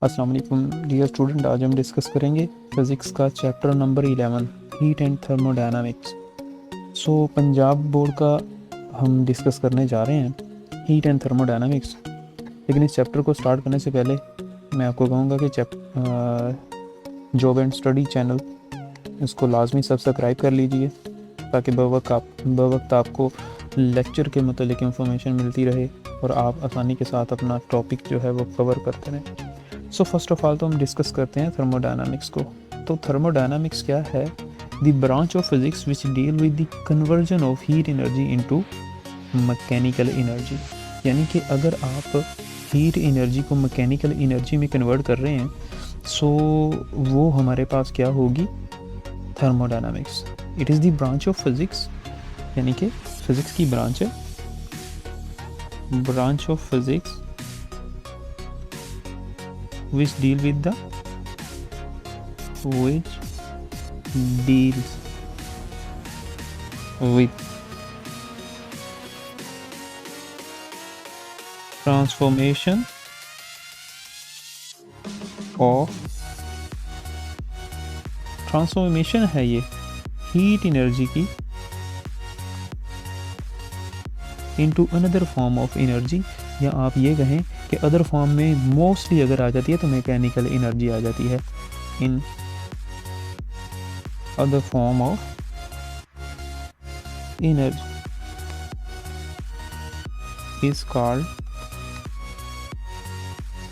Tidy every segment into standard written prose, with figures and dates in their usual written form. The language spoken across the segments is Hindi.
अस्सलाम वालेकुम डियर स्टूडेंट। आज हम डिस्कस करेंगे फिज़िक्स का chapter number 11 heat and thermodynamics. Punjab board का हम डिस्कस करने जा रहे हैं हीट एंड थर्मोडायनामिक्स। लेकिन इस चैप्टर को स्टार्ट करने से पहले मैं आपको कहूँगा कि जॉब एंड स्टडी चैनल इसको लाजमी सब्सक्राइब कर लीजिए ताकि बवक्त आपको लेक्चर के मतलब इंफॉर्मेशन मिलती रहे और आप आसानी के साथ अपना टॉपिक जो है वो कवर करते रहें। फर्स्ट ऑफ ऑल तो हम डिस्कस करते हैं थर्मोडायनामिक्स को। तो थर्मोडायनामिक्स क्या है? The branch of physics which deal with the conversion of heat energy into mechanical energy. यानी कि अगर आप हीट एनर्जी को मैकेनिकल एनर्जी में कन्वर्ट कर रहे हैं वो हमारे पास क्या होगी? Thermodynamics. It is the branch of physics, यानी कि फिजिक्स की ब्रांच है, branch of physics which deals with transformation है ये हीट एनर्जी की into another form of energy, या आप ये कहें कि अदर फॉर्म में मोस्टली अगर आ जाती है तो मैकेनिकल एनर्जी आ जाती है। In other form of energy is called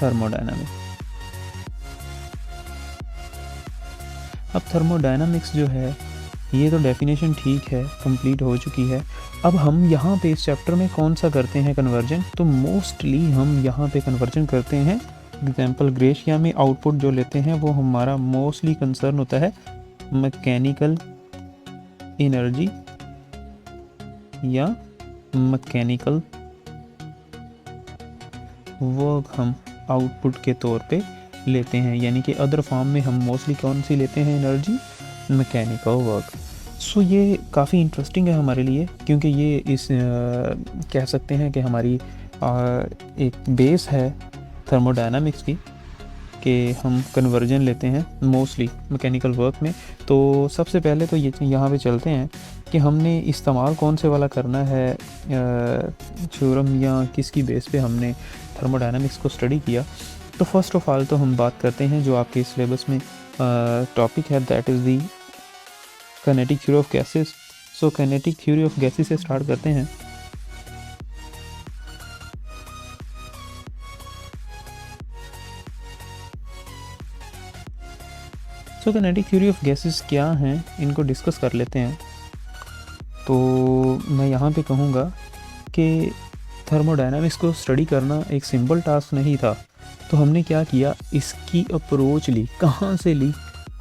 thermodynamics. अब थर्मोडायनामिक्स जो है ये तो डेफिनेशन ठीक है, कंप्लीट हो चुकी है। अब हम यहाँ पे इस चैप्टर में कौन सा करते हैं कन्वर्जन? तो मोस्टली हम यहाँ पे कन्वर्जन करते हैं एग्जाम्पल ग्रेशिया में आउटपुट जो लेते हैं वो हमारा मोस्टली कंसर्न होता है मैकेनिकल एनर्जी या मैकेनिकल वर्क हम आउटपुट के तौर पे लेते हैं। यानी कि अदर फॉर्म में हम मोस्टली कौन सी लेते हैं एनर्जी? Mechanical work. ये काफ़ी इंटरेस्टिंग है हमारे लिए, क्योंकि ये कह सकते हैं कि हमारी एक बेस है थर्मोडायनामिक्स की कि हम कन्वर्जन लेते हैं मोस्टली मैकेनिकल वर्क में। तो सबसे पहले तो ये यहाँ पे चलते हैं कि हमने इस्तेमाल कौन से वाला करना है थ्योरम या किसकी बेस पे हमने थर्मोडायनामिक्स को स्टडी किया। तो फर्स्ट ऑफ ऑल तो हम बात करते हैं जो आपके सिलेबस में टॉपिक है, that is the kinetic theory of gases. Kinetic theory of gases से स्टार्ट करते हैं। काइनेटिक थ्योरी ऑफ गैसेस क्या हैं, इनको डिस्कस कर लेते हैं। तो मैं यहाँ पे कहूँगा कि थर्मोडायनामिक्स को स्टडी करना एक सिंपल टास्क नहीं था। तो हमने क्या किया, इसकी अप्रोच ली। कहाँ से ली?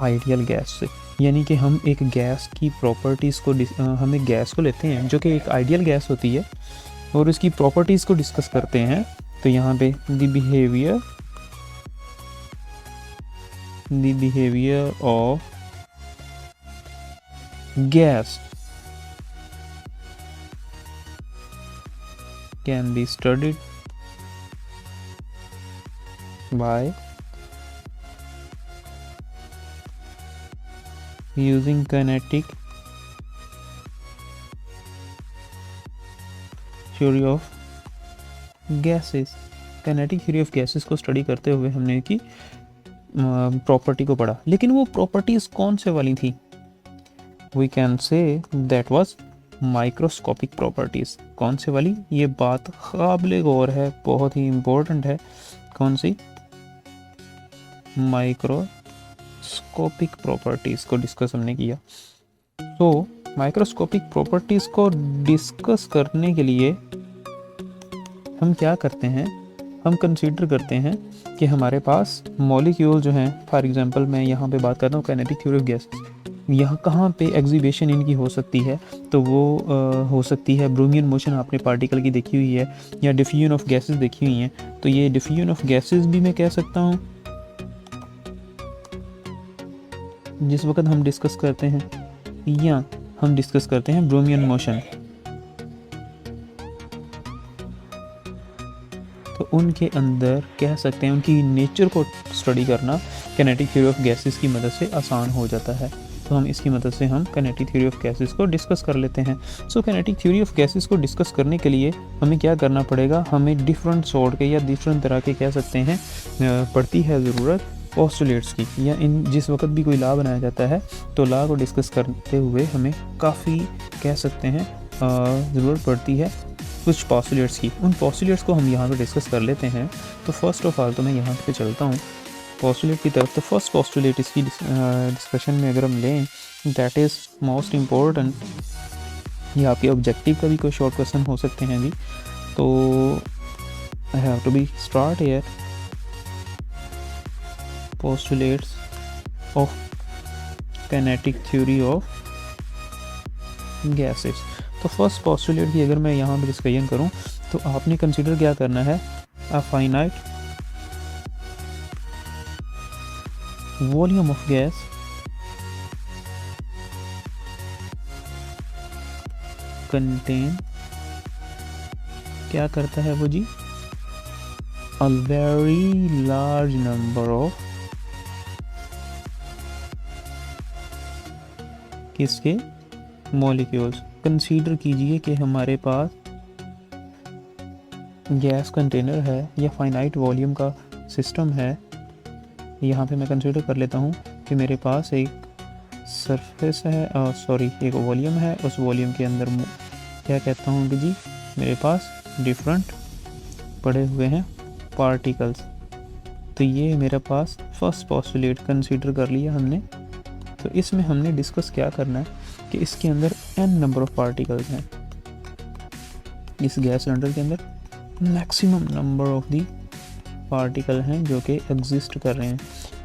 आइडियल गैस से। यानी कि हम एक गैस की प्रॉपर्टीज़ को हम एक गैस को लेते हैं जो कि एक आइडियल गैस होती है और इसकी प्रॉपर्टीज़ को डिस्कस करते हैं। तो यहाँ पे the behaviour of gas can be studied by using kinetic theory of gases। kinetic theory of gases को स्टडी करते हुए हमने की प्रॉपर्टी को पढ़ा, लेकिन वो प्रॉपर्टीज कौन से वाली थी? We can say that was microscopic properties. कौन से वाली? ये बात काबिल गौर है, बहुत ही इम्पोर्टेंट है। कौन सी? माइक्रोस्कोपिक प्रॉपर्टीज़ को डिस्कस हमने किया। माइक्रोस्कोपिक प्रॉपर्टीज़ को डिस्कस करने के लिए हम क्या करते हैं? हम कंसीडर करते हैं कि हमारे पास मॉलिक्यूल जो हैं, फॉर एग्जांपल मैं यहाँ पे बात करता हूँ काइनेटिक थ्योरी ऑफ गैसेस। यहाँ कहाँ पे एग्जीबिशन इनकी हो सकती है? तो वो हो सकती है ब्रोमियन मोशन आपने पार्टिकल की देखी हुई है, या डिफ्यूजन ऑफ गैसेस देखी हुई हैं। तो ये डिफ्यूजन ऑफ गैसेस भी मैं कह सकता हूँ जिस वक्त हम डिस्कस करते हैं, या हम डिस्कस करते हैं ब्रोमियन मोशन। तो तो उनके अंदर कह सकते हैं उनकी नेचर को स्टडी करना काइनेटिक थ्योरी ऑफ गैसेस की मदद से आसान हो जाता है। तो हम इसकी मदद से हम काइनेटिक थ्योरी ऑफ गैसेस को डिस्कस कर लेते हैं। So kinetic theory of gases को डिस्कस करने के लिए हमें क्या करना पड़ेगा, हमें डिफरेंट सॉर्ट के या डिफरेंट तरह के कह सकते हैं पड़ती है ज़रूरत पोस्टुलेट्स की, या इन जिस वक्त भी कोई लॉ बनाया जाता है तो लॉ को डिस्कस करते हुए हमें काफ़ी कह सकते हैं ज़रूरत पड़ती है कुछ पोस्टुलेट्स की। उन पोस्टुलेट्स को हम यहाँ पे डिस्कस कर लेते हैं। तो फर्स्ट ऑफ ऑल तो मैं यहाँ पे चलता हूँ पोस्टुलेट की तरफ। तो फर्स्ट पोस्टुलेट इसकी डिस्कशन में अगर हम लें, दैट इज़ मोस्ट इम्पोर्टेंट, ये आपके ऑब्जेक्टिव का भी कोई शॉर्ट क्वेश्चन हो सकते हैं जी। तो I have to be start here postulates of kinetic theory of gases। तो फर्स्ट पोस्टुलेट की अगर मैं यहाँ पर डिस्कशन करूँ तो आपने कंसिडर क्या करना है, a finite volume of gas contain, क्या करता है वो जी, a very large number of किसके मॉलिक्यूल्स। कंसीडर कीजिए कि हमारे पास गैस कंटेनर है या फाइनाइट वॉल्यूम का सिस्टम है। यहाँ पे मैं कंसीडर कर लेता हूँ कि मेरे पास एक सरफेस है, एक वॉल्यूम है। उस वॉल्यूम के अंदर क्या कहता हूँ कि जी मेरे पास डिफरेंट पड़े हुए हैं पार्टिकल्स। तो ये मेरे पास फर्स्ट पोस्टुलेट कंसीडर कर लिया हमने। तो इसमें हमने डिस्कस क्या करना है कि इसके अंदर n नंबर ऑफ पार्टिकल्स हैं, इस गैस सिलेंडर के अंदर maximum number of the particle हैं जो कि एग्जिस्ट कर रहे हैं।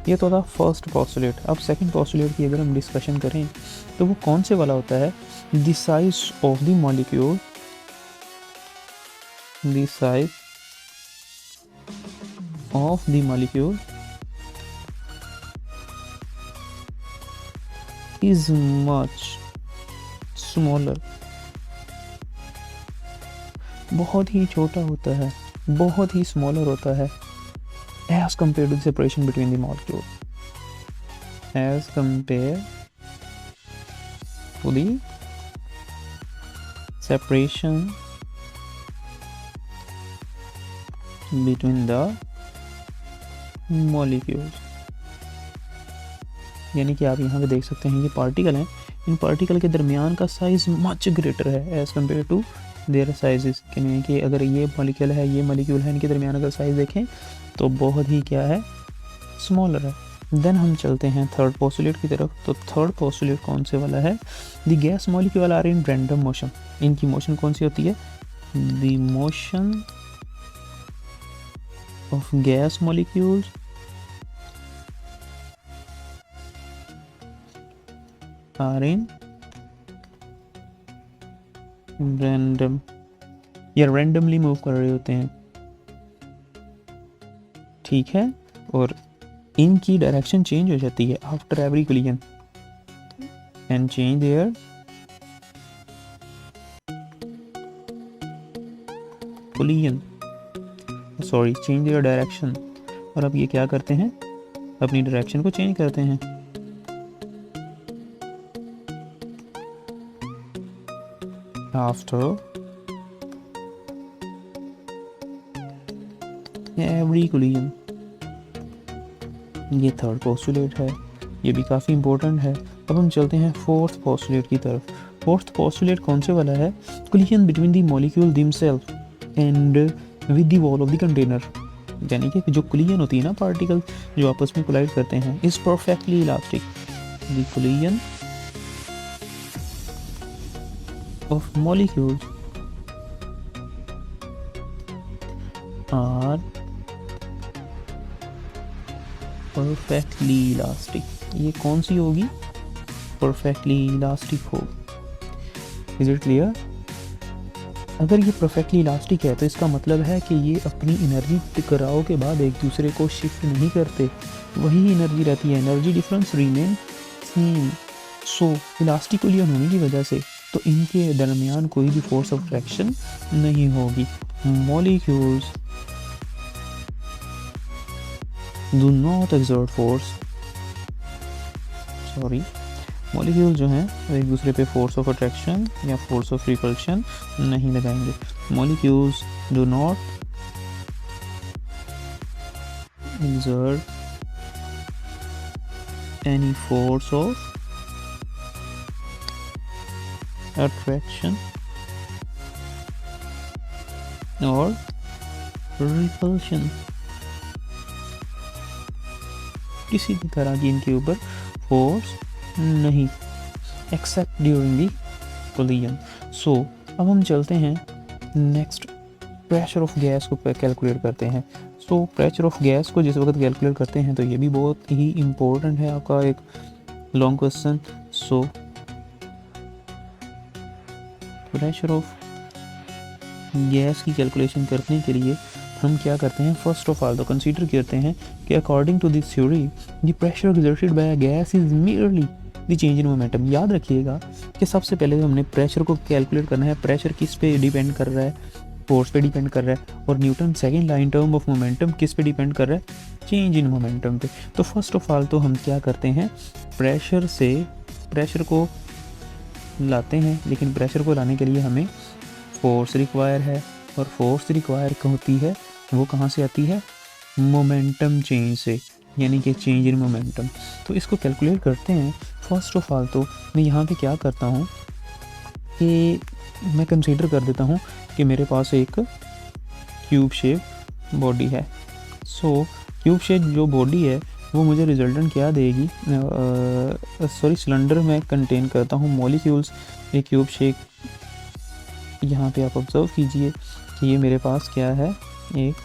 ये तो था फर्स्ट पोस्टुलेट। अब सेकंड पोस्टुलेट की अगर हम डिस्कशन करें तो वो कौन से वाला होता है, the size of the molecule, the size of the molecule is much smaller, बहुत ही छोटा होता है, बहुत ही स्मॉलर होता है as compared to the separation between the molecule, as compared to the separation between the molecules। यानी कि आप यहाँ पे देख सकते हैं ये पार्टिकल हैं, इन पार्टिकल के दरमियान का साइज़ मच ग्रेटर है as compare to their sizes. कि अगर ये मॉलिक्यूल है, ये मॉलिक्यूल है, इनके दरमियान अगर साइज़ देखें तो बहुत ही क्या है, स्मॉलर है। देन हम चलते हैं थर्ड पोस्टुलेट की तरफ। तो थर्ड पोस्टुलेट कौन से वाला है, the gas molecule are in random motion. इनकी मोशन कौन सी होती है, the motion of gas molecules are in random, या रैंडमली मूव कर रहे होते हैं, ठीक है। और इनकी डायरेक्शन चेंज हो जाती है after every collision and change their collision, sorry change their direction. और अब ये क्या करते हैं, अपनी डायरेक्शन को चेंज करते हैं। आफ्टर एवरी कोलिजन, ये थर्ड पोस्टुलेट है, ये भी काफ़ी इंपॉर्टेंट है। अब हम चलते हैं फोर्थ पोस्टुलेट की तरफ। फोर्थ पोस्टुलेट कौन से वाला है, collision between the molecule themself and with the wall of the container. यानी कि जो कोलिजन होती है ना, पार्टिकल जो आपस में कोलाइड करते हैं, is perfectly elastic. The collision of molecules are perfectly elastic. ये कौन सी होगी, परफेक्टली इलास्टिक होगी। Is it clear? अगर ये परफेक्टली इलास्टिक है तो इसका मतलब है कि ये अपनी एनर्जी टकराव के बाद एक दूसरे को शिफ्ट नहीं करते, वही एनर्जी रहती है, energy difference remain same. So elastic collision होने की वजह से तो इनके दरमियान कोई भी फोर्स ऑफ अट्रैक्शन नहीं होगी। Molecules do not exert force, sorry, molecule जो हैं वो एक दूसरे पे फोर्स ऑफ अट्रैक्शन या फोर्स ऑफ रिपल्शन नहीं लगाएंगे। Molecules do not exert any force of attraction or repulsion, किसी भी तरह की इनके ऊपर फोर्स नहीं, एक्सेप्ट ड्यूरिंग दी कोलिजन। सो अब हम चलते हैं नेक्स्ट, प्रेशर ऑफ गैस को कैलकुलेट करते हैं। सो प्रेशर ऑफ गैस को जिस वक्त कैलकुलेट करते हैं तो ये भी बहुत ही इम्पोर्टेंट है, आपका एक long question. So pressure of gas की कैलकुलेशन करने के लिए हम क्या करते हैं, फर्स्ट ऑफ ऑल तो कंसीडर करते हैं कि according to this theory the pressure exerted by a gas is merely the change in momentum. याद रखिएगा कि सबसे पहले हमने प्रेशर को कैलकुलेट करना है, प्रेशर किस पे डिपेंड कर रहा है, फोर्स पे डिपेंड कर रहा है, और Newton second law in term of momentum किस पे डिपेंड कर रहा है, चेंज इन मोमेंटम पे। तो फर्स्ट ऑफ ऑल तो हम क्या करते हैं, प्रेशर से प्रेशर को लाते हैं, लेकिन प्रेशर को लाने के लिए हमें फोर्स रिक्वायर है, और फोर्स रिक्वायर होती है वो कहाँ से आती है, मोमेंटम चेंज से, यानी कि चेंज इन मोमेंटम। तो इसको कैलकुलेट करते हैं। फर्स्ट ऑफ ऑल तो मैं यहाँ पे क्या करता हूँ कि मैं कंसीडर कर देता हूँ कि मेरे पास एक क्यूब शेप बॉडी है। सो क्यूब शेप जो बॉडी है वो मुझे रिजल्टेंट क्या देगी, सॉरी सिलेंडर में कंटेन करता हूँ मॉलिक्यूल्स, एक क्यूब शेप। यहाँ पे आप ऑब्जर्व कीजिए कि ये मेरे पास क्या है, एक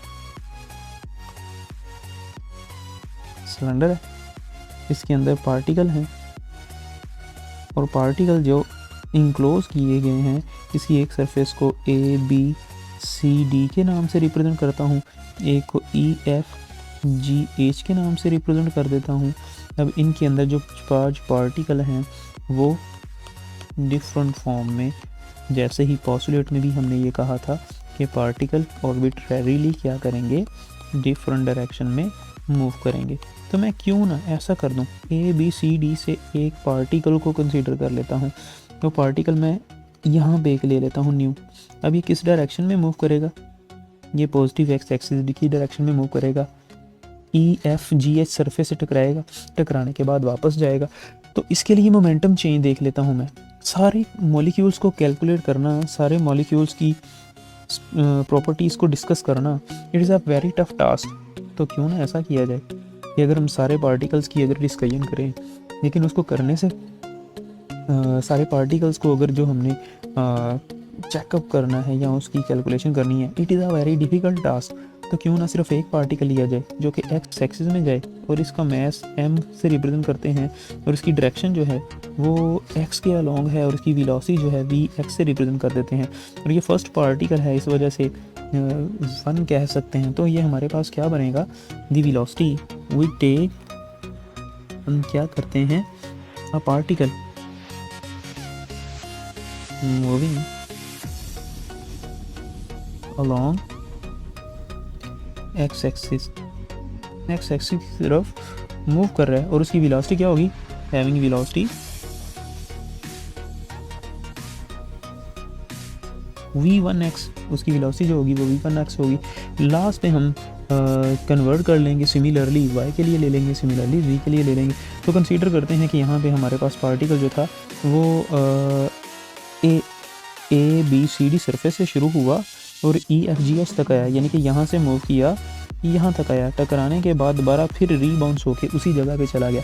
सिलेंडर है, इसके अंदर पार्टिकल हैं, और पार्टिकल जो इंक्लोज किए गए हैं किसी एक सरफेस को ए बी सी डी के नाम से रिप्रेजेंट करता हूँ, एक को ई एफ जी एच के नाम से रिप्रेजेंट कर देता हूँ। अब इनके अंदर जो 5 पार्टिकल हैं वो डिफरेंट फॉर्म में, जैसे ही पॉस्टुलेट में भी हमने ये कहा था कि पार्टिकल ऑर्बिट्ररीली क्या करेंगे, डिफरेंट डायरेक्शन में मूव करेंगे। तो मैं क्यों ना ऐसा कर दूं, ए बी सी डी से एक पार्टिकल को कंसीडर कर लेता हूं। तो पार्टिकल मैं यहाँ पे एक ले लेता हूँ न्यू। अब ये किस डायरेक्शन में मूव करेगा, ये पॉजिटिव एक्स एक्सिस की डायरेक्शन में मूव करेगा, ई एफ जी एच सरफेस से टकराएगा, टकराने के बाद वापस जाएगा। तो इसके लिए मोमेंटम चेंज देख लेता हूँ मैं। सारे मॉलिक्यूल्स को कैलकुलेट करना, सारे मॉलिक्यूल्स की प्रॉपर्टीज़ को डिस्कस करना, it is a very tough task. तो क्यों ना ऐसा किया जाए कि अगर हम सारे पार्टिकल्स की अगर डिस्कशन करें, लेकिन उसको करने से सारे पार्टिकल्स को अगर जो हमने चेकअप करना है या उसकी कैलकुलेशन करनी है, it is a very difficult task. तो क्यों ना सिर्फ एक पार्टिकल लिया जाए जो कि एक्स एक्सिस में जाए और इसका मास m से रिप्रेजेंट करते हैं, और इसकी डायरेक्शन जो है वो x के अलोंग है, और इसकी वेलोसिटी जो है v x से रिप्रेजेंट कर देते हैं। और ये फर्स्ट पार्टिकल है, इस वजह से 1 कह सकते हैं। तो ये हमारे पास क्या बनेगा, दी वेलोसिटी वी टेक, हम क्या करते हैं, a particle moving along x axis की तरफ मूव कर रहा है, और उसकी वेलोसिटी क्या होगी, हैविंग वेलोसिटी v1x, उसकी वेलोसिटी जो होगी वो v1x होगी। लास्ट में हम कन्वर्ट कर लेंगे सिमिलरली, y के लिए ले लेंगे, सिमिलरली v के लिए ले लेंगे। तो कंसीडर करते हैं कि यहाँ पे हमारे पास पार्टिकल जो था वो A B C D surface से शुरू हुआ और ई एफ जी एच तक आया, यानी कि यहाँ से मूव किया, यहाँ तक आया, टकराने के बाद दोबारा फिर रीबाउंस होके उसी जगह पे चला गया।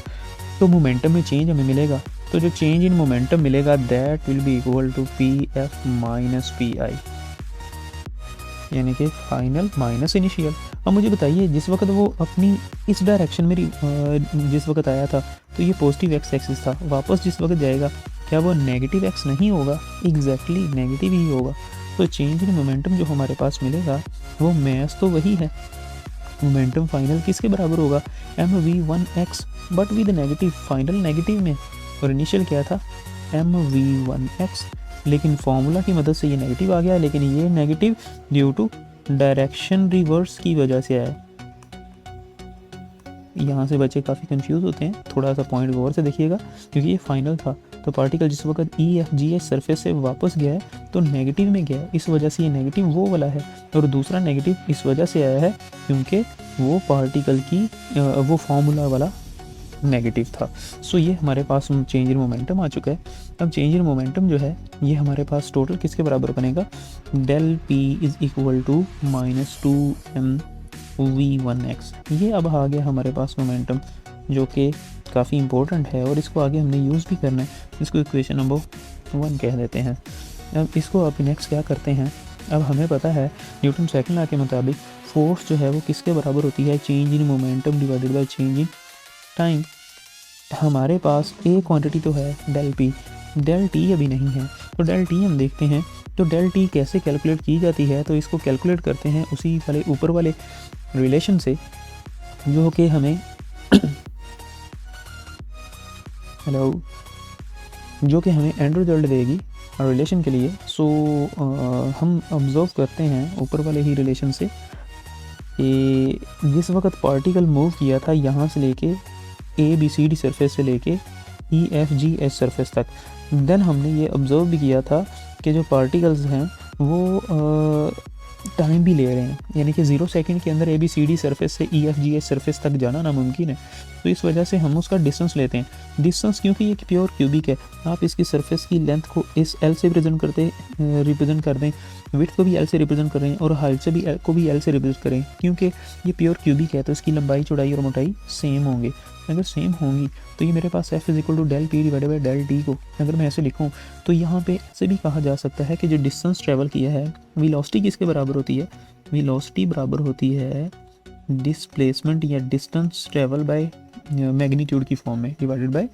तो मोमेंटम में चेंज हमें मिलेगा, तो जो चेंज इन मोमेंटम मिलेगा that will be equal to P F minus P I, यानी कि फाइनल माइनस इनिशियल। अब मुझे बताइए, जिस वक्त वो अपनी इस डायरेक्शन में जिस वक्त आया था तो ये पॉजिटिव एक्स एक्सिस था, वापस जिस वक्त जाएगा क्या वो नेगेटिव एक्स नहीं होगा, एग्जैक्टली नेगेटिव ही होगा। तो चेंज इन मोमेंटम जो हमारे पास मिलेगा वो मैथ तो वही है, मोमेंटम फाइनल किसके बराबर होगा, M V one X but with negative, final negative में, और इनिशियल क्या था एम वी वन एक्स, लेकिन फॉर्मूला की मदद से ये नेगेटिव आ गया, लेकिन ये negative due to direction reverse की वजह से आया। यहाँ से बच्चे काफ़ी कंफ्यूज होते हैं, थोड़ा सा पॉइंट गौर से देखिएगा क्योंकि ये फाइनल था। तो पार्टिकल जिस वक्त ई एफ जी एच सरफेस से वापस गया है तो नेगेटिव में गया है, इस वजह से ये नेगेटिव वो वाला है, और दूसरा नेगेटिव इस वजह से आया है क्योंकि वो पार्टिकल की वो फार्मूला वाला नेगेटिव था। सो ये हमारे पास चेंज इन मोमेंटम आ चुका है। अब चेंज इन मोमेंटम जो है ये हमारे पास टोटल किसके बराबर बनेगा, del P is equal to -2mv1x। ये अब आ गया हमारे पास मोमेंटम जो कि काफ़ी इंपॉर्टेंट है और इसको आगे हमने यूज़ भी करना है। इसको इक्वेशन नंबर 1 कह देते हैं। अब इसको अब नेक्स्ट क्या करते हैं, अब हमें पता है न्यूटन सेकंड लॉ के मुताबिक फोर्स जो है वो किसके बराबर होती है, change in momentum divided by change in time. हमारे पास ए क्वांटिटी तो है डेल पी, डेल टी अभी नहीं है, तो डेल टी हम देखते हैं। तो डेल टी कैसे कैलकुलेट की जाती है, तो इसको कैलकुलेट करते हैं उसी वाले ऊपर वाले रिलेशन से जो कि हमें हेलो जो कि हमें एंड रिजल्ट देगी रिलेशन के लिए। सो हम ऑब्जर्व करते हैं ऊपर वाले ही रिलेशन से कि जिस वक्त पार्टिकल मूव किया था यहाँ से लेके A B C D surface से लेके E F G H surface तक, देन हमने ये ऑब्जर्व भी किया था कि जो पार्टिकल्स हैं वो टाइम भी ले रहे हैं, यानी कि 0 सेकंड के अंदर A B C D surface से E F G H surface तक जाना नामुमकिन है। तो इस वजह से हम उसका डिस्टेंस लेते हैं। डिस्टेंस क्योंकि ये प्योर क्यूबिक है, आप इसकी सरफेस की लेंथ को इस एल से रिप्रेजेंट कर दें, विड्थ को भी एल से रिप्रेजेंट कर रहे हैं और हाइट से भी को भी एल से रिप्रेजेंट करें, क्योंकि ये प्योर क्यूबिक है तो इसकी लंबाई चौड़ाई और मोटाई सेम होंगे। अगर सेम होंगी तो ये मेरे पास F is equal to del P divided by del T को अगर मैं ऐसे लिखूँ तो यहाँ पे ऐसे भी कहा जा सकता है कि जो डिस्टेंस ट्रेवल किया है वेलोसिटी किसके बराबर होती है, वेलोसिटी बराबर होती है डिस्प्लेसमेंट या डिस्टेंस ट्रेवल बाय मैग्नीट्यूड की फॉर्म में डिवाइडेड बाय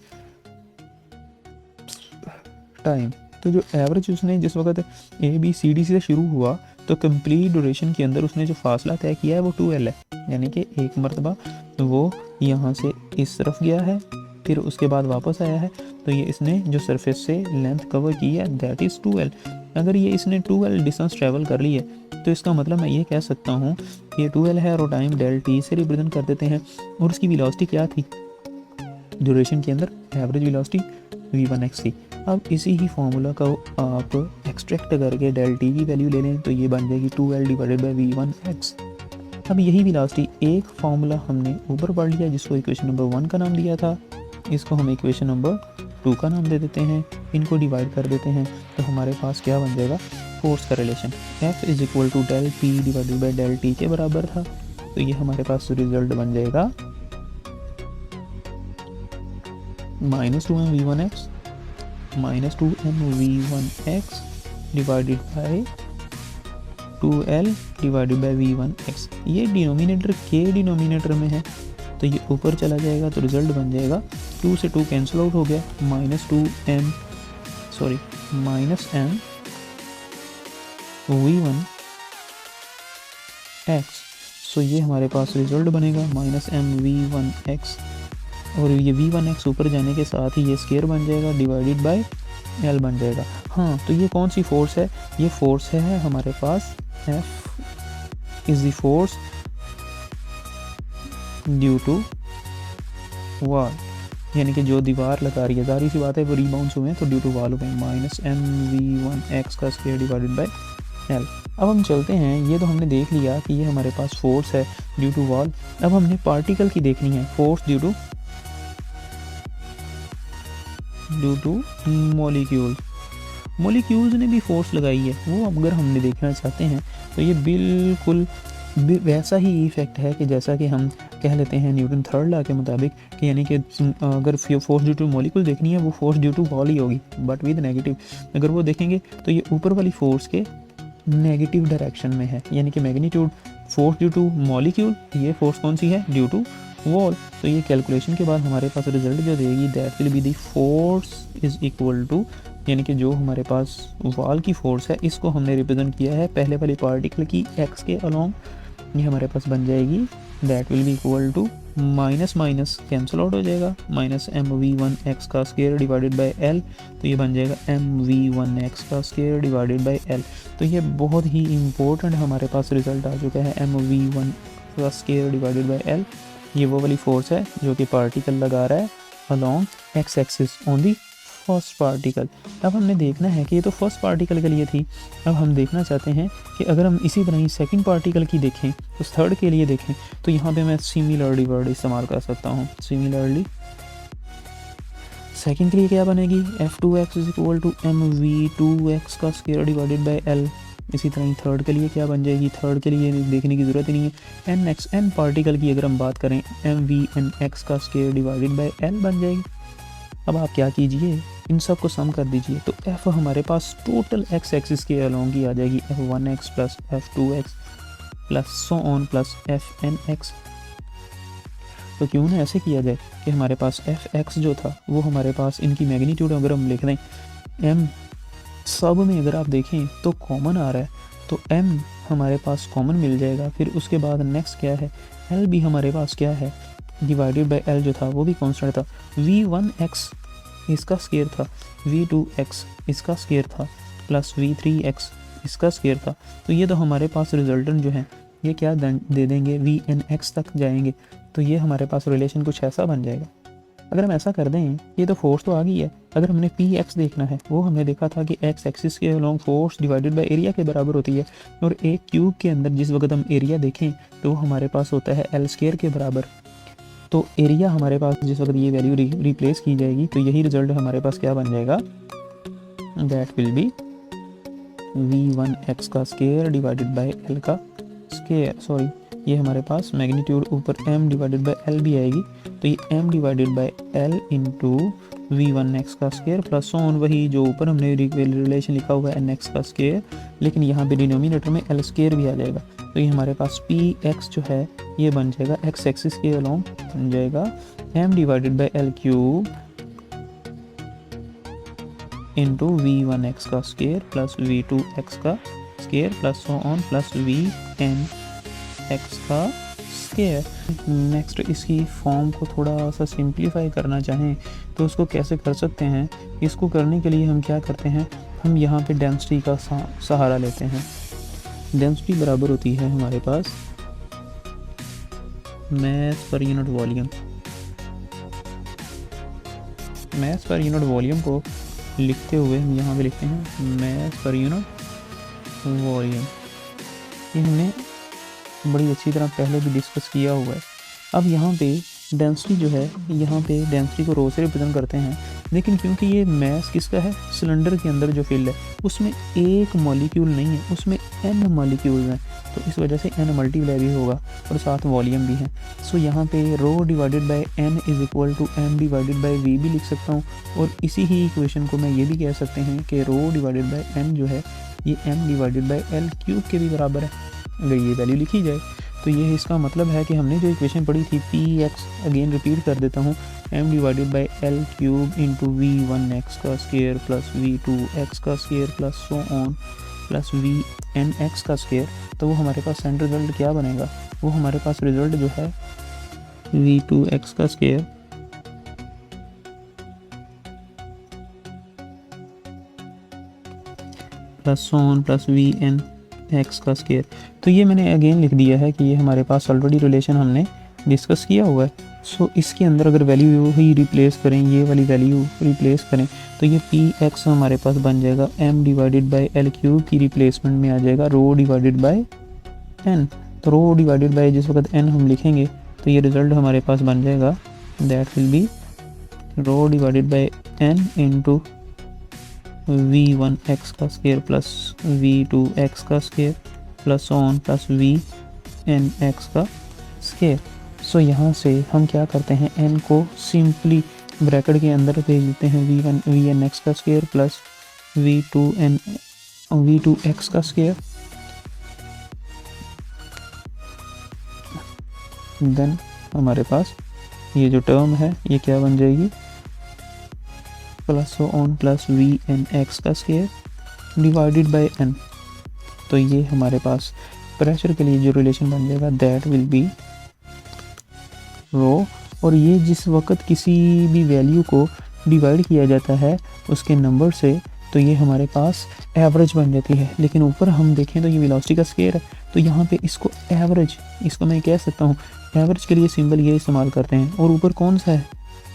टाइम। तो जो एवरेज उसने जिस वक्त ए बी सी डी से शुरू हुआ तो कंप्लीट ड्यूरेशन के अंदर उसने जो फासला तय किया है वो 2l है, यानी कि एक मरतबा वो यहाँ से इस तरफ गया है फिर उसके बाद वापस आया है, तो ये इसने जो सरफेस से लेंथ कवर की है दैट इज़ 2l। अगर ये इसने 2l डिस्टेंस ट्रेवल कर ली है तो इसका मतलब मैं ये कह सकता हूँ कि 2l है और टाइम डेल टी से रिप्रेजेंट कर देते हैं, और उसकी वेलोसिटी क्या थी ड्यूरेशन के अंदर, एवरेज वेलोसिटी v1x थी। अब इसी ही फार्मूला का आप एक्सट्रैक्ट करके डेल टी की वैल्यू ले लें तो ये बन जाएगी 2l डिवाइडेड बाई v1x। अब यही वेलोसिटी एक फार्मूला हमने ऊपर पढ़ लिया जिसको इक्वेशन नंबर 1 का नाम दिया था, इसको हम इक्वेशन नंबर 2 का नाम दे देते हैं, इनको डिवाइड कर देते हैं तो हमारे पास क्या बन जाएगा, फोर्स का relation F is equal to del P divided by del T के बराबर था। तो ये हमारे पास रिजल्ट बन जाएगा -2mv1x -2mv1x divided by 2l divided by v1x। ये डिनोमिनेटर के डिनोमिनेटर में है तो ये ऊपर चला जाएगा तो रिजल्ट बन जाएगा 2 से 2 कैंसिल आउट हो गया -m v1x। सो ये हमारे पास रिजल्ट बनेगा -mv1x और ये v1x ऊपर जाने के साथ ही ये स्केयर बन जाएगा डिवाइडेड बाय l बन जाएगा। हाँ, तो ये कौन सी फोर्स है, ये फोर्स है हमारे पास F is the force due to wall, यानी कि जो दीवार लगा रही है, जाहिर सी बात है वो रिबाउंस हुए हैं तो ड्यू टू वॉल हो गए -mv1x का स्क्वायर डिवाइडेड बाय l। अब हम चलते हैं, ये तो हमने देख लिया कि ये हमारे पास फोर्स है ड्यू टू वॉल। अब हमने पार्टिकल की देखनी है, फोर्स ड्यू टू मॉलिक्यूल्स ने भी फोर्स लगाई है, वो अगर हमने देखना चाहते हैं तो ये बिल्कुल वैसा ही इफेक्ट है कि जैसा कि हम कह लेते हैं न्यूटन थर्ड लॉ के मुताबिक कि यानी कि अगर फोर्स ड्यू टू मॉलिक्यूल देखनी है वो फोर्स ड्यू टू वॉल ही होगी बट विद नेगेटिव। अगर वो देखेंगे तो ये ऊपर वाली फोर्स के नेगेटिव डायरेक्शन में है, यानी कि magnitude force due two molecule, ये फोर्स कौन सी है ड्यू टू वॉल। तो ये कैलकुलेशन के बाद हमारे पास रिजल्ट जो देगी that will be the force is equal to, यानी कि जो हमारे पास वॉल की फोर्स है इसको हमने रिप्रेजेंट किया है पहले वाली पार्टिकल की एक्स के अलोंग, ये हमारे पास बन जाएगी that will be equal to minus cancel out हो जाएगा -mv1x का स्क्वायर डिवाइडेड बाय l, तो ये बन जाएगा mv1x का स्क्वायर डिवाइडेड बाय l। तो ये बहुत ही इम्पोर्टेंट हमारे पास रिजल्ट आ चुका है mv1 का स्क्वायर डिवाइडेड बाय l। ये वो वाली फोर्स है जो कि पार्टिकल लगा रहा है along x axis on the first particle. अब हमने देखना है कि ये तो फर्स्ट पार्टिकल के लिए थी, अब हम देखना चाहते हैं कि अगर हम इसी तरह ही सेकंड पार्टिकल की देखें तो थर्ड के लिए देखें तो यहाँ पे मैं सिमिलरली वर्ड इस्तेमाल कर सकता हूँ। सिमिलरली सेकंड के लिए क्या बनेगी, F2x is equal to mv2x का स्क्वायर डिवाइडेड बाय l। इसी तरह ही थर्ड के लिए क्या बन जाएगी, थर्ड के लिए देखने की ज़रूरत ही नहीं है, nx n पार्टिकल की अगर हम बात करें mvnx का स्क्वायर डिवाइडेड बाय l बन जाएगी। अब आप क्या कीजिए, इन सब को सम कर दीजिए तो f हमारे पास टोटल x एक्सिस के अलोंग की आ जाएगी f1x plus f2x plus so on plus fnx। तो क्यों ना ऐसे किया जाए कि हमारे पास fx जो था वो हमारे पास इनकी मैग्नीट्यूड अगर हम लिख दें m सब में अगर आप देखें तो कॉमन आ रहा है, तो m हमारे पास कॉमन मिल जाएगा। फिर उसके बाद नेक्स्ट क्या है, l भी हमारे पास क्या है डिवाइडेड बाय l जो था वो भी कांस्टेंट था, v1x इसका स्क्वायर था, v2x इसका स्क्वायर था प्लस v3x इसका स्क्वायर था। तो ये तो हमारे पास रिजल्टेंट जो है ये क्या दे देंगे, vnx तक जाएंगे। तो ये हमारे पास रिलेशन कुछ ऐसा बन जाएगा। अगर हम ऐसा कर दें, ये तो फोर्स तो आ गई है, अगर हमने px देखना है वो हमने देखा था कि x एक्सिस के along force divided by area के बराबर होती है, और एक क्यूब के अंदर जिस वक्त हम एरिया देखें तो हमारे पास होता है l स्क्वायर के बराबर। तो एरिया हमारे पास जिस वक्त ये वैल्यू रिप्लेस की जाएगी तो यही रिजल्ट हमारे पास क्या बन जाएगा, दैट विल बी v1x का स्क्वायर डिवाइडेड बाय l का स्क्वायर। सॉरी, ये हमारे पास मैग्नीट्यूड ऊपर m डिवाइडेड बाय l भी आएगी, तो ये m divided bye l into v1x का स्क्वायर प्लस ऑन वही जो ऊपर हमने रिलेशन लिखा हुआ है nx का स्क्वायर, लेकिन यहाँ पे डिनोमिनेटर में l स्क्वायर भी आ जाएगा। तो ये हमारे पास px जो है ये बन जाएगा x एक्सिस के अलोंग बन जाएगा m divided bye l cube into v1x का स्क्वायर प्लस v2x का square plus on plus vnx का स्क्वायर। नेक्स्ट इसकी फॉर्म को थोड़ा सा सिंप्लीफाई करना चाहें तो उसको कैसे कर सकते हैं, इसको करने के लिए हम क्या करते हैं, हम यहाँ पे डेंसिटी का सहारा लेते हैं। डेंसिटी बराबर होती है हमारे पास मास पर यूनिट वॉल्यूम। मास पर यूनिट वॉल्यूम को लिखते हुए हम यहाँ पे लिखते हैं मास पर यूनिट वॉल्यूम। ये हमने बड़ी अच्छी तरह पहले भी डिस्कस किया हुआ है। अब यहाँ पे डेंसिटी जो है, यहाँ पे डेंसिटी को रो से रिप्रेजेंट करते हैं, लेकिन क्योंकि ये मास किसका है, सिलेंडर के अंदर जो फील्ड है उसमें एक मॉलिक्यूल नहीं है, उसमें n मॉलिक्यूल्स हैं, तो इस वजह से n मल्टीप्लाई भी होगा और साथ वॉल्यूम भी है। सो यहाँ पे rho divided by n is equal to m divided by v भी लिख सकता हूँ, और इसी ही इक्वेशन को मैं ये भी कह सकते हैं कि रो डिवाइडेड बाय m जो है ये m divided bye l cube के भी बराबर है। अगर ये वैल्यू लिखी जाए तो ये इसका मतलब है कि हमने जो इक्वेशन पढ़ी थी px, अगेन रिपीट कर देता हूँ, m divided by l cube into v1x का स्क्वायर प्लस v2x का square plus so on plus vnx का स्क्वायर। तो वो हमारे पास एंड रिजल्ट क्या बनेगा, वो हमारे पास रिजल्ट जो है v2x का square plus so on plus vnx का स्क्वायर। तो ये मैंने अगेन लिख दिया है कि ये हमारे पास ऑलरेडी रिलेशन हमने डिस्कस किया हुआ है। सो इसके अंदर अगर वैल्यू ही रिप्लेस करें, ये वाली वैल्यू रिप्लेस करें तो ये px हमारे पास बन जाएगा m divided bye l cube की रिप्लेसमेंट में आ जाएगा रो डिवाइडेड बाय n। तो रो डिवाइडेड बाय जिस वक्त n हम लिखेंगे तो ये रिजल्ट हमारे पास बन जाएगा, that will be rho divided by n into v1x का स्क्वायर प्लस v2x का square plus on plus vnx का स्क्वायर। सो यहाँ से हम क्या करते हैं, n को सिंपली ब्रैकेट के अंदर भेज देते हैं vnx का स्क्वायर प्लस v2x का स्क्वायर, देन हमारे पास ये जो टर्म है ये क्या बन जाएगी, प्लस ऑन प्लस vnx का स्क्वायर डिवाइडेड बाय n। तो ये हमारे पास प्रेशर के लिए जो रिलेशन बन जाएगा दैट विल बी रो, और ये जिस वक्त किसी भी वैल्यू को डिवाइड किया जाता है उसके नंबर से तो ये हमारे पास एवरेज बन जाती है। लेकिन ऊपर हम देखें तो ये वेलोसिटी का स्केयर है, तो यहाँ पे इसको एवरेज, इसको मैं कह सकता हूँ एवरेज के लिए सिंबल ये इस्तेमाल करते हैं। और ऊपर कौन सा है,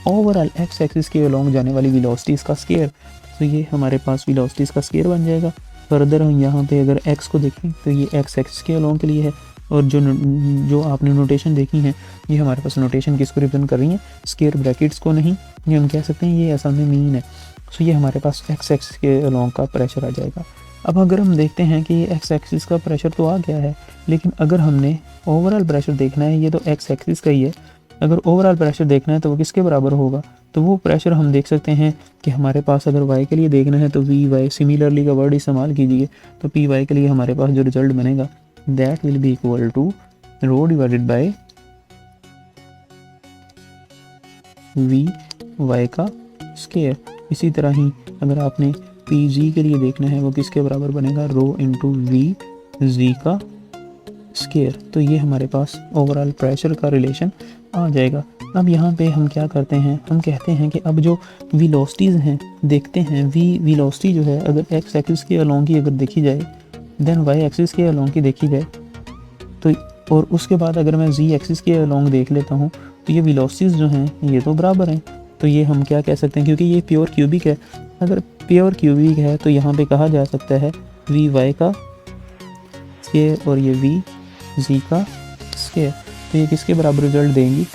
ओवरऑल एक्स एक्सिस के अलोंग जाने वाली वेलोसिटीज़ का स्केयर, तो ये हमारे पास वेलोसिटीज़ का स्केयर बन जाएगा। फर्दर हम यहाँ पे अगर एक्स को देखें तो ये एक्स एक्सिस के अलोंग के लिए है, और जो आपने नोटेशन देखी है ये हमारे पास नोटेशन किसको रिप्रेजेंट कर रही है, स्केयर ब्रैकेट्स को नहीं, ये हम कह सकते हैं ये असल में मीन है। सो ये हमारे पास एक्स एक्सिस के अलोंग का प्रेशर आ जाएगा। अब अगर हम देखते हैं कि ये एक्स एक्सिस का प्रेशर तो आ गया है, लेकिन अगर हमने ओवरऑल प्रेशर देखना है, ये तो एक्स एक्सिस का ही है, अगर ओवरऑल प्रेशर देखना है तो वो किसके बराबर होगा, तो वो प्रेशर हम देख सकते हैं कि हमारे पास अगर वाई के लिए देखना है तो वी वाई, सिमिलरली का वर्ड इस्तेमाल कीजिए, तो पी वाई के लिए हमारे पास जो रिजल्ट बनेगा that will be equal to rho divided by V Y का स्केयर। इसी तरह ही अगर आपने पी जी के लिए देखना है वो किसके बराबर बनेगा, रो इंटू वी जी का स्केयर। तो ये हमारे पास ओवरऑल प्रेशर का रिलेशन आ जाएगा। अब यहाँ पे हम क्या करते हैं, हम कहते हैं कि अब जो वेलोसिटीज़ हैं देखते हैं, वेलोसिटी जो है अगर एक्स एक्सिस के अलोंग की अगर देखी जाए, देन वाई एक्सिस के अलोंग की देखी जाए, तो और उसके बाद अगर मैं जी एक्सिस के अलोंग देख लेता हूँ तो ये वेलोसिटीज़ जो हैं ये तो बराबर हैं। तो ये हम क्या कह सकते हैं, क्योंकि ये प्योर क्यूबिक है, अगर प्योर क्यूबिक है तो यहाँ पे कहा जा सकता है वी वाई का स्केयर और ये वी जी का स्केयर। तो ये किसके बराबर रिजल्ट देंगी,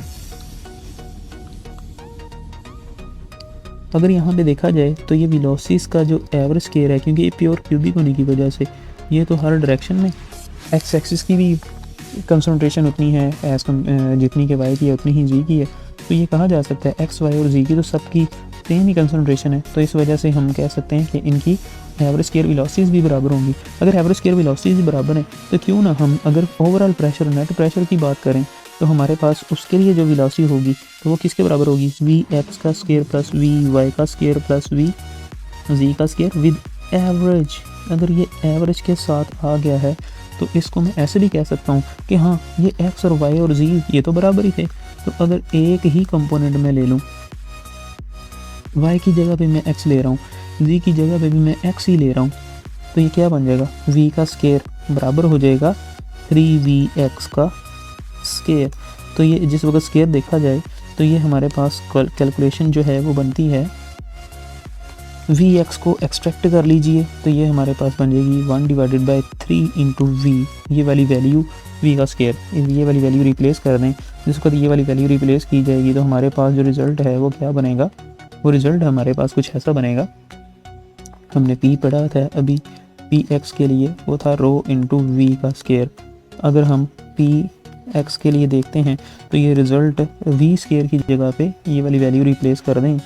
अगर यहाँ पे देखा जाए तो ये वेलोसिटीज़ का जो एवरेज स्केयर है, क्योंकि ये प्योर क्यूबिक होने की वजह से ये तो हर डायरेक्शन में, एक्स एक्सिस की भी कंसंट्रेशन उतनी है एज जितनी के वाई की है उतनी ही जी की है, तो ये कहा जा सकता है एक्स वाई और जी की तो सबकी सेम ही कंसंट्रेशन है। तो इस वजह से हम कह सकते हैं कि इनकी एवरेज स्केयर वेलोसिटीज़ भी बराबर होंगी। अगर एवरेज स्केयर वेलोसिटीज़ भी बराबर हैं तो क्यों ना हम अगर ओवरऑल प्रेशर, नेट प्रेशर की बात करें तो हमारे पास उसके लिए जो वेलोसिटी होगी तो वो किसके बराबर होगी, वी एक्स का स्केयर प्लस वी वाई का स्केयर प्लस वी जी का स्केयर विद एवरेज। अगर ये एवरेज के साथ आ गया है तो इसको मैं ऐसे भी कह सकता हूँ कि हाँ ये एक्स और वाई और जी ये तो बराबर ही थे, तो अगर एक ही कंपोनेंट में ले लूँ, वाई की जगह पे मैं एक्स ले रहा हूँ, जी की जगह पे भी मैं एक्स ही ले रहा हूँ, तो ये क्या बन जाएगा, वी का स्केयर बराबर हो जाएगा 3vx का स्केयर। तो ये जिस वक्त स्केयर देखा जाए तो ये हमारे पास कैलकुलेशन जो है वो बनती है, vx को एक्सट्रैक्ट कर लीजिए तो ये हमारे पास बन जाएगी 1 डिवाइडेड बाई 3 इंटू वी, ये वाली वैल्यू v का स्केयर, ये वाली वैल्यू रिप्लेस कर दें, जिस वक्त ये वाली वैल्यू रिप्लेस की जाएगी तो हमारे पास जो रिज़ल्ट है वो क्या बनेगा, वो रिज़ल्ट हमारे पास कुछ ऐसा बनेगा, हमने p पढ़ा था अभी px के लिए वो था रो इंटू वी का स्केयर। अगर हम px के लिए देखते हैं तो ये रिज़ल्ट v स्केयर की जगह पे ये वाली वैल्यू रिप्लेस कर दें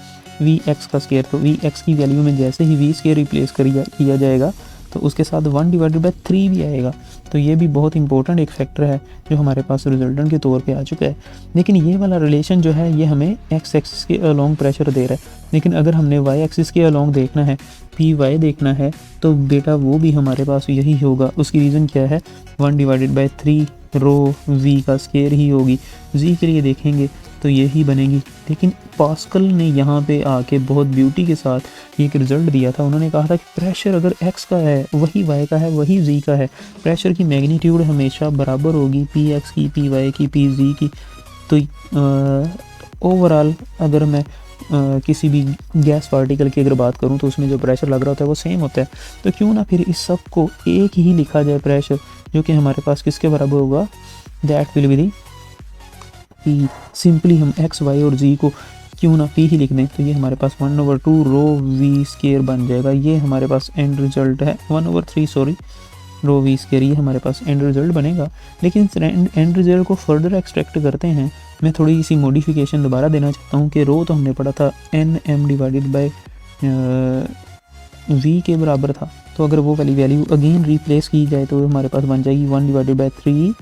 vx का स्केयर, तो vx की वैल्यू में जैसे ही v स्केयर रिप्लेस किया जाएगा तो उसके साथ 1 डिवाइडेड बाई 3 भी आएगा। तो ये भी बहुत इंपॉर्टेंट एक फैक्टर है जो हमारे पास रिजल्टेंट के तौर पे आ चुका है। लेकिन ये वाला रिलेशन जो है ये हमें एक्स एक्सिस के अलोंग प्रेशर दे रहा है, लेकिन अगर हमने वाई एक्सिस के अलोंग देखना है, पी वाई देखना है, तो बेटा वो भी हमारे पास यही होगा। उसकी रीज़न क्या है, 1 डिवाइडेड बाई 3 रो वी का स्केयर ही होगी। जी के लिए देखेंगे तो यही बनेगी। लेकिन पास्कल ने यहाँ पे आके बहुत ब्यूटी के साथ एक रिज़ल्ट दिया था। उन्होंने कहा था कि प्रेशर अगर एक्स का है वही वाई का है वही जी का है, प्रेशर की मैग्नीट्यूड हमेशा बराबर होगी पी एक्स की, पी वाई की, पी जी की। तो ओवरऑल अगर मैं किसी भी गैस पार्टिकल की अगर बात करूं तो उसमें जो प्रेशर लग रहा होता है वो सेम होता है। तो क्यों ना फिर इस सब को एक ही लिखा जाए प्रेशर, जो कि हमारे पास किसके बराबर होगा, that will be the P. Simply हम एक्स वाई और जी को क्यों ना पी ही लिख दें, तो ये हमारे पास 1/2 रो वी स्केयर बन जाएगा। ये हमारे पास एंड रिजल्ट है 1/3 रो वी स्केयर, ये हमारे पास एंड रिजल्ट बनेगा। लेकिन एंड रिजल्ट को फर्दर एक्सट्रैक्ट करते हैं, मैं थोड़ी सी मॉडिफिकेशन दोबारा देना चाहता हूँ कि रो तो हमने पढ़ा था N M divided by V के बराबर था। तो अगर वो वाली वैल्यू अगेन रिप्लेस की जाए तो हमारे पास बन जाएगी 1 डिवाइडेड बाई 3,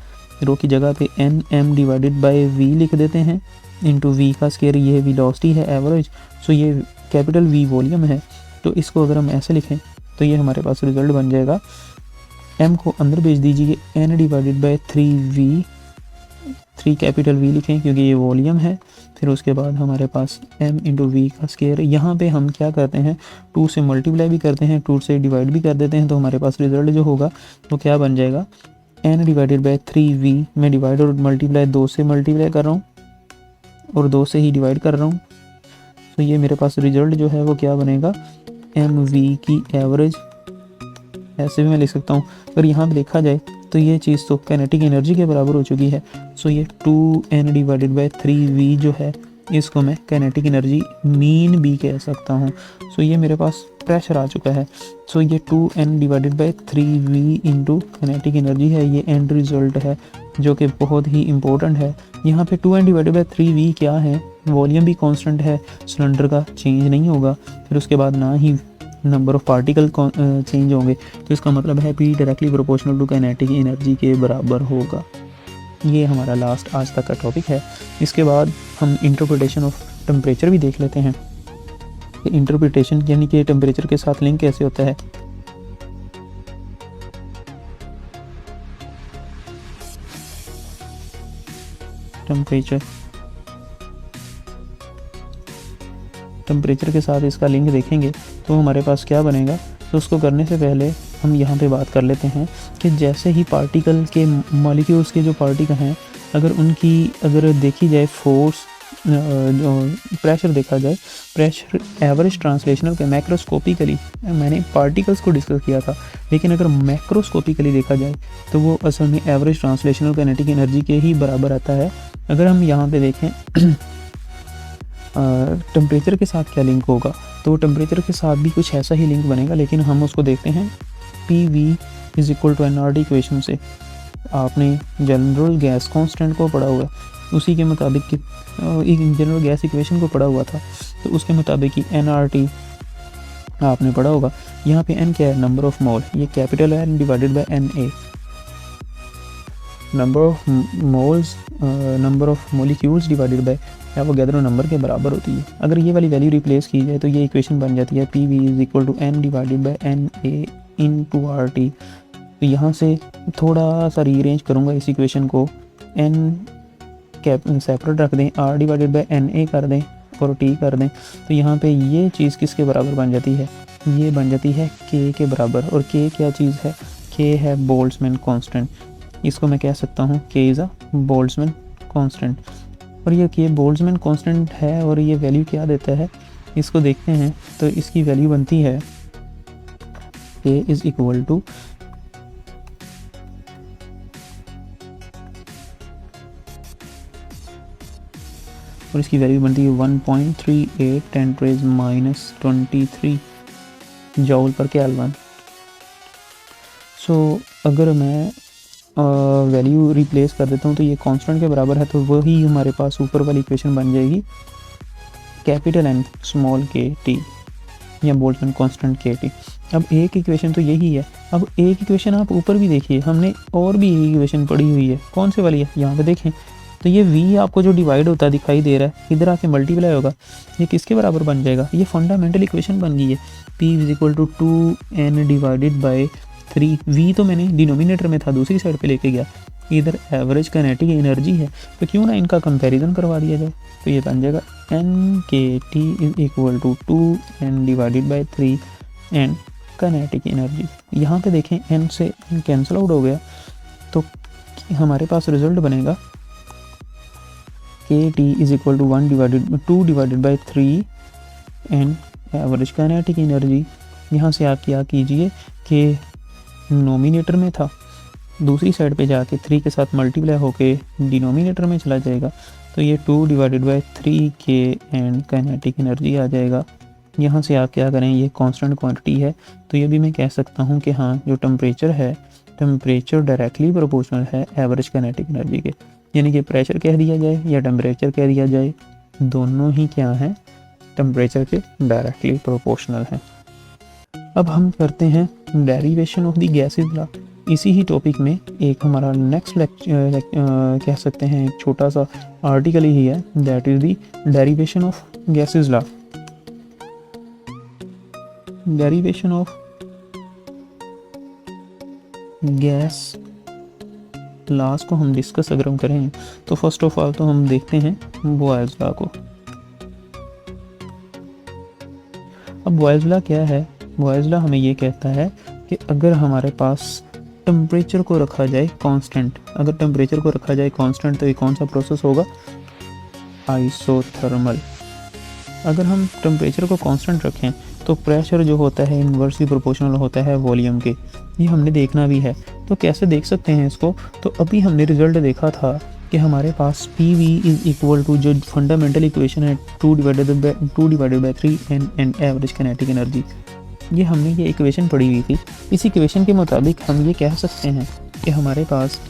रो की जगह पे N M divided by V लिख देते हैं इंटू वी का स्केयर। ये वेलोसिटी है एवरेज, सो ये कैपिटल वी वॉल्यूम है। तो इसको अगर हम ऐसे लिखें तो ये हमारे पास रिजल्ट बन जाएगा, एम को अंदर भेज दीजिए, N divided by 3 V 3 capital V लिखें क्योंकि ये वॉल्यूम है। फिर उसके बाद हमारे पास m इंटू वी का स्केयर। यहाँ पे हम क्या करते हैं, 2 से मल्टीप्लाई भी करते हैं, 2 से डिवाइड भी कर देते हैं, तो हमारे पास रिजल्ट जो होगा वो क्या बन जाएगा, n डिवाइडेड बाई 3v। मैं डिवाइड और मल्टीप्लाई 2 से मल्टीप्लाई कर रहा हूँ और 2 से ही डिवाइड कर रहा हूँ, तो ये मेरे पास रिजल्ट जो है वो क्या बनेगा, mv की एवरेज। ऐसे भी मैं लिख सकता हूँ। अगर यहाँ पे देखा जाए तो ये चीज़ तो काइनेटिक एनर्जी के बराबर हो चुकी है। सो ये 2n डिवाइडेड बाई 3v जो है, इसको मैं काइनेटिक एनर्जी मीन भी कह सकता हूँ। सो ये मेरे पास प्रेशर आ चुका है। सो ये 2n divided by 3v into kinetic energy है, ये एंड रिजल्ट है जो कि बहुत ही इंपॉर्टेंट है। यहाँ पे 2n डिवाइडेड बाई 3v क्या है, वॉल्यूम भी कांस्टेंट है, सिलेंडर का चेंज नहीं होगा। फिर उसके बाद ना ही नंबर ऑफ पार्टिकल चेंज होंगे, तो इसका मतलब है P directly proportional to kinetic energy के बराबर होगा। ये हमारा लास्ट आज तक का टॉपिक है। इसके बाद हम इंटरप्रिटेशन ऑफ टेम्परेचर भी देख लेते हैं। इंटरप्रिटेशन यानी कि टेम्परेचर के साथ लिंक कैसे होता है। टेम्परेचर के साथ इसका लिंक देखेंगे तो हमारे पास क्या बनेगा। तो उसको करने से पहले हम यहाँ पे बात कर लेते हैं कि जैसे ही पार्टिकल के मॉलिक्यूल्स के जो पार्टिकल हैं, अगर देखी जाए फोर्स, जो प्रेशर देखा जाए, प्रेशर एवरेज ट्रांसलेशनल के मैक्रोस्कोपिकली, मैंने पार्टिकल्स को डिस्कस किया था, लेकिन अगर मैक्रोस्कोपिकली देखा जाए तो वो असल में एवरेज ट्रांसलेशनल काइनेटिक एनर्जी के ही बराबर आता है। अगर हम यहाँ पे देखें टेम्परेचर के साथ क्या लिंक होगा, तो टेम्परेचर के साथ भी कुछ ऐसा ही लिंक बनेगा, लेकिन हम उसको देखते हैं PV is equal to NRT equation से। आपने जनरल गैस कांस्टेंट को पढ़ा हुआ है, उसी के मुताबिक एक जनरल गैस इक्वेशन को पढ़ा हुआ था, तो उसके मुताबिक ही NRT आपने पढ़ा होगा। यहाँ पे n क्या है, नंबर ऑफ मोल, ये capital N divided by NA। Number of moles, number of molecules divided by Avogadro number के बराबर होती है। अगर ये वाली वैल्यू रिप्लेस की जाए तो ये इक्वेशन बन जाती है PV is equal to N divided by NA into RT। तो यहाँ से थोड़ा सा रीअरेंज करूँगा इस इक्वेशन को, N कैप सेपरेट रख दें, R डिवाइडेड बाय NA कर दें और T कर दें, तो यहाँ पे ये चीज़ किसके बराबर बन जाती है, ये बन जाती है K के बराबर। और K क्या चीज़ है, K है बोल्ट्जमैन कांस्टेंट। इसको मैं कह सकता हूँ K is a Boltzmann constant. और ये K बोल्ट्जमैन कांस्टेंट है और ये वैल्यू क्या देता है, इसको देखते हैं तो इसकी वैल्यू बनती है K इज़ इक्वल टू और इसकी वैल्यू बनती है 1.38 10⁻⁻23 जूल पर केल्विन। सो अगर मैं वैल्यू रिप्लेस कर देता हूँ तो ये कांस्टेंट के बराबर है, तो वही हमारे पास ऊपर वाली इक्वेशन बन जाएगी कैपिटल N स्मॉल kt या बोल्ट्जमैन कांस्टेंट kt। अब एक इक्वेशन तो यही है। अब एक इक्वेशन आप ऊपर भी देखिए, हमने और भी एक इक्वेशन पढ़ी हुई है, कौन से वाली है, यहाँ पे देखें तो ये v आपको जो डिवाइड होता दिखाई दे रहा है, इधर आके मल्टीप्लाई होगा, ये किसके बराबर बन जाएगा, ये फंडामेंटल इक्वेशन बन गई है। p is equal to 2n divided by 3। v तो मैंने डिनोमिनेटर में था, दूसरी साइड पे लेके गया, इधर एवरेज काइनेटिक एनर्जी है, तो क्यों ना इनका कंपैरिजन करवा दिया जाए। तो ये बन जाएगा NKT is equal to 2n divided by 3 and kinetic energy. यहाँ पे देखें n से n कैंसिल आउट हो गया, तो हमारे पास रिजल्ट बनेगा KT is equal to 2 divided by 3 and average kinetic energy. यहाँ से आप क्या कीजिए कि नोमिनेटर में था, दूसरी साइड पे जाके 3 के साथ मल्टीप्लाई होके डिनोमिनेटर में चला जाएगा, तो ये 2 divided by 3K and kinetic energy आ जाएगा। यहाँ से आप क्या करें, ये कांस्टेंट क्वांटिटी है, तो ये भी मैं कह सकता हूँ कि हाँ जो टेम्परेचर है, टेम्परेचर डायरेक्टली प्रोपोर्शनल है एवरेज काइनेटिक एनर्जी के। यानी कि प्रेशर कह दिया जाए या टेम्परेचर कह दिया जाए, दोनों ही क्या हैं, टेम्परेचर के डायरेक्टली प्रोपोर्शनल हैं। अब हम करते हैं derivation of the gases law. इसी ही टॉपिक में एक हमारा नेक्स्ट कह सकते हैं एक छोटा सा आर्टिकल ही है, that is the derivation of gases law. Derivation of gas laws को हम डिस्कस अगर हम करें तो फर्स्ट ऑफ ऑल तो हम देखते हैं बॉयल्स लॉ को। अब बॉयल्स लॉ क्या है? बॉयल्स लॉ हमें ये कहता है कि अगर हमारे पास टेम्परेचर को रखा जाए कांस्टेंट, अगर टेम्परेचर को रखा जाए कांस्टेंट तो ये कौन सा प्रोसेस होगा? आइसोथर्मल। अगर हम टेम्परेचर को कांस्टेंट रखें तो प्रेशर जो होता है इन्वर्सली प्रोपोर्शनल होता है वॉल्यूम के। ये हमने देखना भी है। तो कैसे देख सकते हैं इसको? तो अभी हमने रिजल्ट देखा था कि हमारे पास P V is equal to, जो फंडामेंटल इक्वेशन है, 2 divided by 3 and average kinetic energy. ये हमने ये इक्वेशन पढ़ी हुई थी। इस इक्वेशन के मुताबिक हम ये कह सकते हैं कि हमारे पास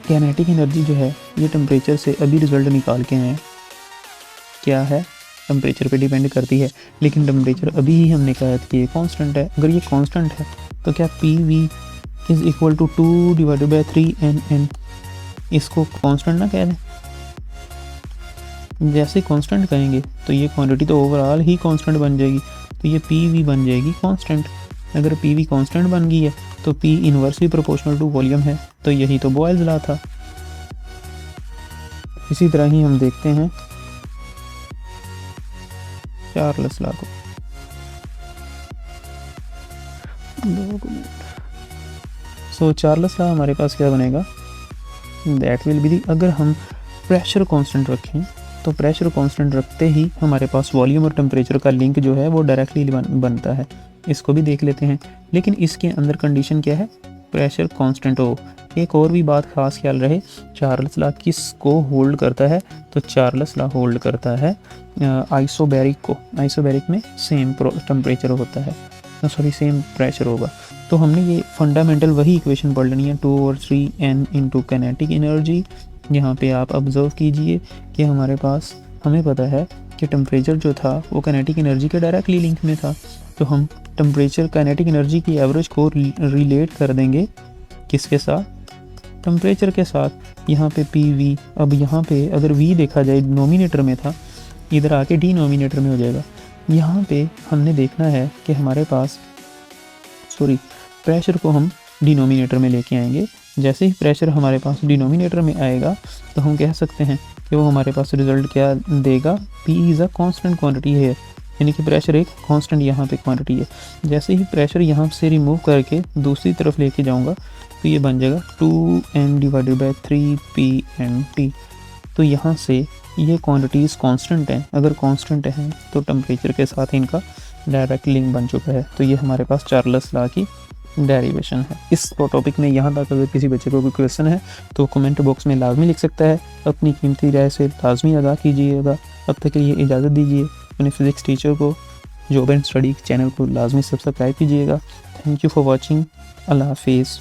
काइनेटिक एनर्जी जो है ये टेम्परेचर से अभी रिजल्ट निकाल के हैं, क्या है, टेम्परेचर पे डिपेंड करती है, लेकिन टेम्परेचर अभी ही हमने कहा कि ये कांस्टेंट है। अगर ये कांस्टेंट है तो क्या P V is equal to 2 divided by 3 N, इसको कांस्टेंट ना कह दें? जैसे कांस्टेंट कहेंगे तो ये क्वांटिटी तो ओवरऑल ही कांस्टेंट बन जाएगी, तो ये पी वी बन जाएगी कांस्टेंट। अगर पी वी कांस्टेंट बन गई है तो P inversely proportional to volume है, तो यही तो बॉयल्स लॉ था। इसी तरह ही हम देखते हैं चार्ल्स लॉ को। सो चार्ल्स लॉ हमारे पास क्या बनेगा? दैट विल बी, अगर हम प्रेशर कांस्टेंट रखें तो प्रेशर कांस्टेंट रखते ही हमारे पास वॉल्यूम और टेम्परेचर का लिंक जो है वो डायरेक्टली बनता है। इसको भी देख लेते हैं, लेकिन इसके अंदर कंडीशन क्या है? प्रेशर कांस्टेंट हो। एक और भी बात खास ख्याल रहे, चार्ल्स लॉ किसको होल्ड करता है? तो चार्ल्स लॉ होल्ड करता है आइसोबैरिक को। आइसोबैरिक में सेम टेम्परेचर होता है, सॉरी सेम प्रेशर होगा। तो हमने ये फंडामेंटल वही इक्वेशन पढ़ लेनी है, 2/3 n इंटू काइनेटिक एनर्जी। यहाँ पे आप ऑब्जर्व कीजिए कि हमारे पास, हमें पता है कि टेम्परेचर जो था वो काइनेटिक एनर्जी के डायरेक्टली लिंक में था, तो हम टेम्परेचर काइनेटिक एनर्जी की एवरेज को रिलेट कर देंगे किसके साथ? टेम्परेचर के साथ। यहाँ पे पी वी, अब यहाँ पे अगर वी देखा जाए डिनोमिनेटर में था, इधर आके डिनोमिनेटर में हो जाएगा। यहाँ पे हमने देखना है कि हमारे पास, सॉरी, प्रेशर को हम डिनोमिनेटर में लेके आएंगे। जैसे ही प्रेशर हमारे पास डिनोमिनेटर में आएगा तो हम कह सकते हैं कि वो हमारे पास रिजल्ट क्या देगा? P is a constant quantity है, यानी कि प्रेशर एक कांस्टेंट यहाँ पे क्वांटिटी है। जैसे ही प्रेशर यहाँ से रिमूव करके दूसरी तरफ लेके जाऊँगा तो ये बन जाएगा 2n डिवाइडेड बाई 3p/T। तो यहाँ से ये क्वांटिटीज़ कांस्टेंट हैं। अगर कांस्टेंट हैं तो टेम्परेचर के साथ इनका डायरेक्ट लिंक बन चुका है। तो ये हमारे पास चार्ल्स लॉ की डेरिवेशन है। इस टॉपिक में यहाँ तक अगर किसी बच्चे को कोई क्वेश्चन है तो कमेंट बॉक्स में लाजमी लिख सकता है। अपनी कीमती राय से लाजमी आगाह कीजिएगा। अब तक के लिए इजाज़त दीजिए। अपने फिज़िक्स टीचर को, जॉब एंड स्टडी चैनल को लाजमी सब्सक्राइब कीजिएगा। Thank you for watching. अल्लाह हाफिज़।